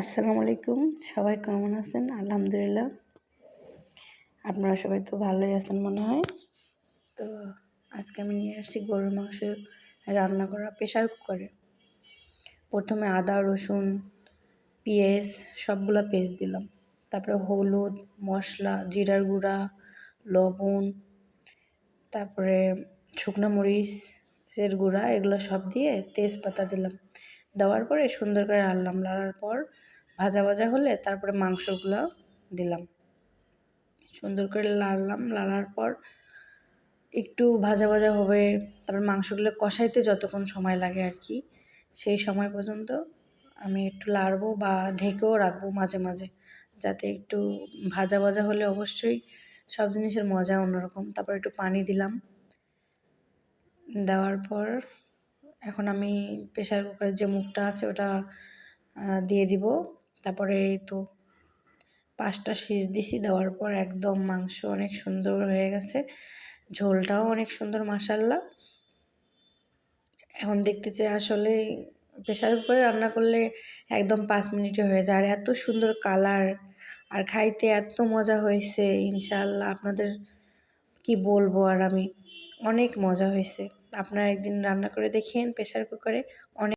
আসসালামু আলাইকুম। সবাই কেমন আছেন? আলহামদুলিল্লাহ। আপনারা সবাই তো ভালোই আছেন মনে হয়। তো আজকে আমি নিয়ে আসছি গরুর মাংস রান্না করা প্রেশার কুকারে। প্রথমে আদা, রসুন, পেঁয়াজ সবগুলা পেস্ট দিলাম। তারপরে হলুদ, মশলা, জিরার গুঁড়া, লবণ, তারপরে শুকনো মরিচের গুঁড়া এগুলো সব দিয়ে তেজপাতা দিলাম। দেওয়ার পরে সুন্দর করে লাড়ার পর ভাজা ভাজা হলে তারপরে মাংসগুলো দিলাম। সুন্দর করে লাড়ার পর একটু ভাজা ভাজা হবে, তারপর মাংসগুলো কষাইতে যতক্ষণ সময় লাগে আর কি, সেই সময় পর্যন্ত আমি একটু লাড়বো বা ঢেকেও রাখবো মাঝে মাঝে, যাতে একটু ভাজা ভাজা হলে অবশ্যই সব জিনিসের মজা অন্যরকম। তারপর একটু পানি দিলাম। দেওয়ার পর এখন আমি প্রেশার কুকারের যে মুখটা আছে ওটা দিয়ে দিব। তারপরে এই তো 5টা সিজ দিছি। দেওয়ার পর একদম মাংস অনেক সুন্দর হয়ে গেছে, ঝোলটাও অনেক সুন্দর মাশাআল্লাহ। এখন দেখতে চাই আসলে প্রেশার কুকারে রান্না করলে একদম 5 মিনিটে হয়ে যায়, আর এত সুন্দর কালার, আর খাইতে এত মজা হয়েছে ইনশাআল্লাহ। আপনাদের কি বলবো, আর আমি অনেক মজা হয়েছে। আপনারা একদিন রান্না করে দেখেন প্রেশার কুকারে, অনেক